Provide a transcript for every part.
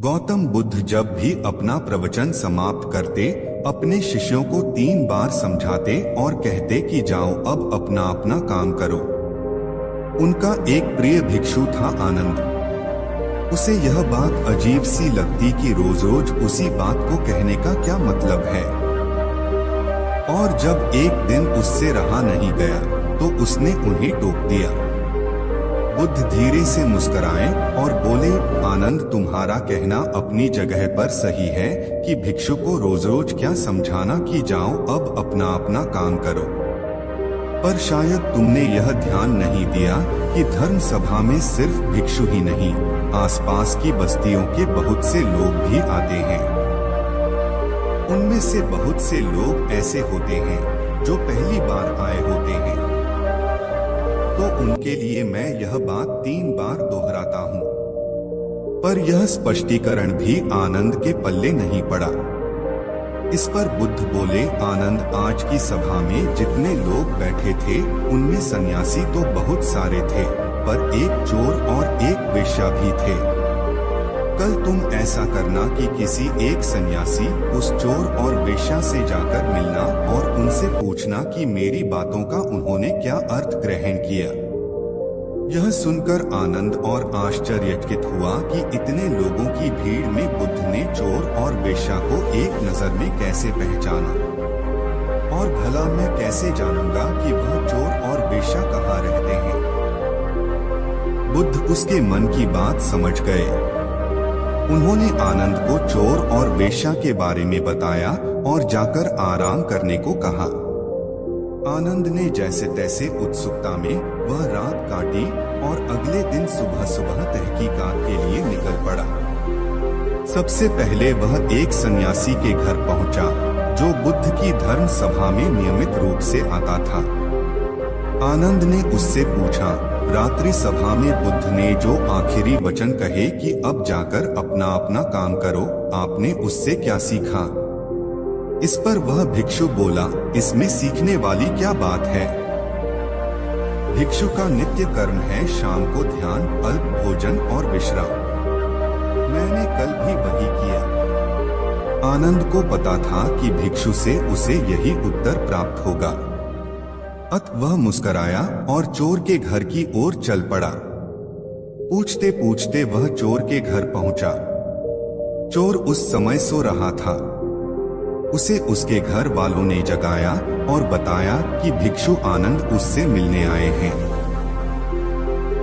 गौतम बुद्ध जब भी अपना प्रवचन समाप्त करते, अपने शिष्यों को 3 बार समझाते और कहते कि जाओ अब अपना अपना काम करो। उनका एक प्रिय भिक्षु था आनंद। उसे यह बात अजीब सी लगती कि रोज रोज उसी बात को कहने का क्या मतलब है। और जब एक दिन उससे रहा नहीं गया तो उसने उन्हें टोक दिया। बुद्ध धीरे से मुस्कुराए और बोले, आनंद, तुम्हारा कहना अपनी जगह पर सही है कि भिक्षु को रोज रोज क्या समझाना कि जाओ अब अपना अपना काम करो। पर शायद तुमने यह ध्यान नहीं दिया कि धर्म सभा में सिर्फ भिक्षु ही नहीं, आसपास की बस्तियों के बहुत से लोग भी आते हैं। उनमें से बहुत से लोग ऐसे होते हैं जो पहली बार आए होते हैं। तो उनके लिए मैं यह बात 3 बार दोहराता हूँ। पर यह स्पष्टीकरण भी आनंद के पल्ले नहीं पड़ा। इस पर बुद्ध बोले, आनंद, आज की सभा में जितने लोग बैठे थे उनमें सन्यासी तो बहुत सारे थे, पर एक चोर और एक वेश्या भी थे। कल तुम ऐसा करना कि किसी एक सन्यासी उस चोर और वेश्या से जाकर मिलना और उनसे पूछना कि मेरी बातों का उन्होंने क्या अर्थ ग्रहण किया। यह सुनकर आनंद और आश्चर्यचकित हुआ कि इतने लोगों की भीड़ में बुद्ध ने चोर और वेश्या को एक नजर में कैसे पहचाना। और भला मैं कैसे जानूंगा कि वह चोर और वेश्या कहाँ रहते हैं। बुद्ध उसके मन की बात समझ गए। उन्होंने आनंद को चोर और वेश्या के बारे में बताया और जाकर आराम करने को कहा। आनंद ने जैसे तैसे उत्सुकता में वह रात काटी और अगले दिन सुबह सुबह तहकीकात के लिए निकल पड़ा। सबसे पहले वह एक सन्यासी के घर पहुंचा जो बुद्ध की धर्म सभा में नियमित रूप से आता था। आनंद ने उससे पूछा, रात्रि सभा में बुद्ध ने जो आखिरी वचन कहे कि अब जाकर अपना अपना काम करो, आपने उससे क्या सीखा। इस पर वह भिक्षु बोला, इसमें सीखने वाली क्या बात है। भिक्षु का नित्य कर्म है शाम को ध्यान, अल्प भोजन और विश्राम। मैंने कल भी वही किया। आनंद को पता था कि भिक्षु से उसे यही उत्तर प्राप्त होगा। अत वह मुस्कराया और चोर के घर की ओर चल पड़ा। पूछते पूछते वह चोर के घर पहुंचा। चोर उस समय सो रहा था। उसे उसके घर वालों ने जगाया और बताया कि भिक्षु आनंद उससे मिलने आए हैं।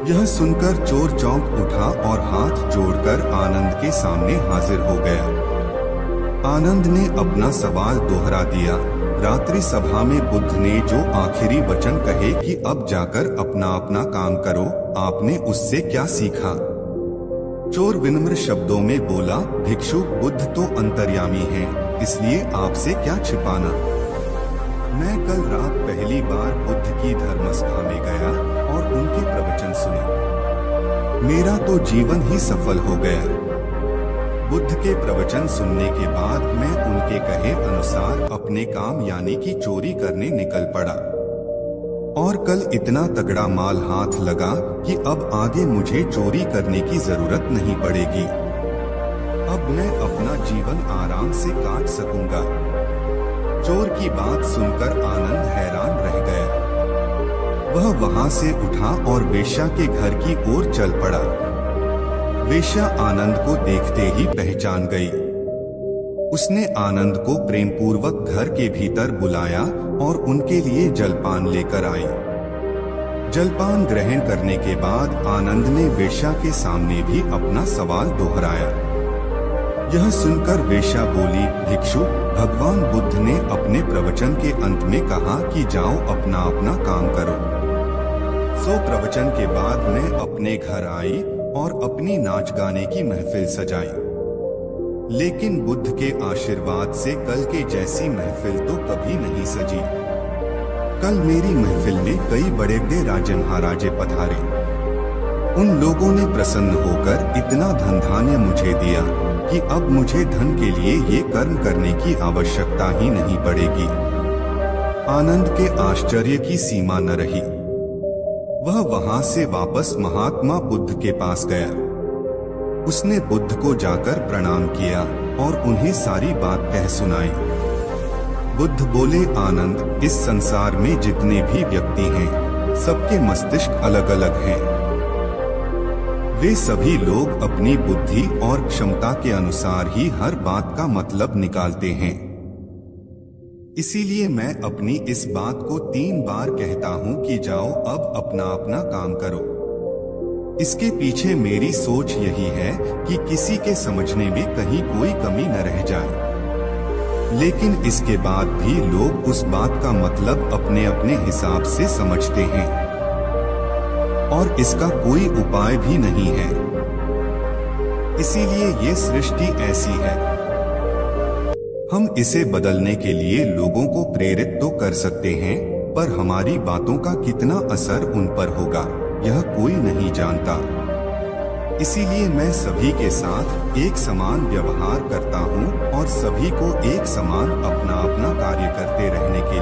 यह सुनकर चोर चौंक उठा और हाथ जोड़कर आनंद के सामने हाजिर हो गया। आनंद ने अपना सवाल दोहरा दिया, रात्रि सभा में बुद्ध ने जो आखिरी वचन कहे कि अब जाकर अपना अपना काम करो, आपने उससे क्या सीखा। चोर विनम्र शब्दों में बोला, भिक्षु, बुद्ध तो अंतर्यामी हैं, इसलिए आपसे क्या छिपाना। मैं कल रात पहली बार बुद्ध की धर्मसभा में गया और उनके प्रवचन सुने। मेरा तो जीवन ही सफल हो गया। बुद्ध के प्रवचन सुनने के बाद मैं उनके कहे अनुसार अपने काम यानी कि चोरी करने निकल पड़ा। और कल इतना तगड़ा माल हाथ लगा कि अब आगे मुझे चोरी करने की जरूरत नहीं पड़ेगी। अब मैं अपना जीवन आराम से काट सकूंगा। चोर की बात सुनकर आनंद हैरान रह गया। वह वहां से उठा और वेश्या के घर की ओर चल पड़ा। वेश्या आनंद को देखते ही पहचान गई। उसने आनंद को प्रेमपूर्वक घर के भीतर बुलाया और उनके लिए जलपान लेकर आई। जलपान ग्रहण करने के बाद आनंद ने वेश्या के सामने भी अपना सवाल दोहराया। यह सुनकर वेश्या बोली, भिक्षु, भगवान बुद्ध ने अपने प्रवचन के अंत में कहा कि जाओ अपना अपना काम करो। सो प्रवचन के बाद मैं अपने घर आई और अपनी नाच गाने की महफिल सजाई। लेकिन बुद्ध के आशीर्वाद से कल के जैसी महफिल तो कभी नहीं सजी। कल मेरी महफिल में कई बड़े बड़े राजे महाराजे पधारे। उन लोगों ने प्रसन्न होकर इतना धन धान्य मुझे दिया कि अब मुझे धन के लिए ये कर्म करने की आवश्यकता ही नहीं पड़ेगी। आनंद के आश्चर्य की सीमा न रही। वह वहां से वापस महात्मा बुद्ध के पास गया। उसने बुद्ध को जाकर प्रणाम किया और उन्हें सारी बात कह सुनाई। बुद्ध बोले, आनंद, इस संसार में जितने भी व्यक्ति हैं, सबके मस्तिष्क अलग अलग हैं। वे सभी लोग अपनी बुद्धि और क्षमता के अनुसार ही हर बात का मतलब निकालते हैं। इसीलिए मैं अपनी इस बात को 3 बार कहता हूँ कि जाओ अब अपना अपना काम करो। इसके पीछे मेरी सोच यही है कि किसी के समझने में कहीं कोई कमी न रह जाए। लेकिन इसके बाद भी लोग उस बात का मतलब अपने अपने हिसाब से समझते हैं और इसका कोई उपाय भी नहीं है। इसीलिए ये सृष्टि ऐसी है। हम इसे बदलने के लिए लोगों को प्रेरित तो कर सकते हैं, पर हमारी बातों का कितना असर उन पर होगा, यह कोई नहीं जानता। इसीलिए मैं सभी के साथ एक समान व्यवहार करता हूँ और सभी को एक समान अपना अपना कार्य करते रहने के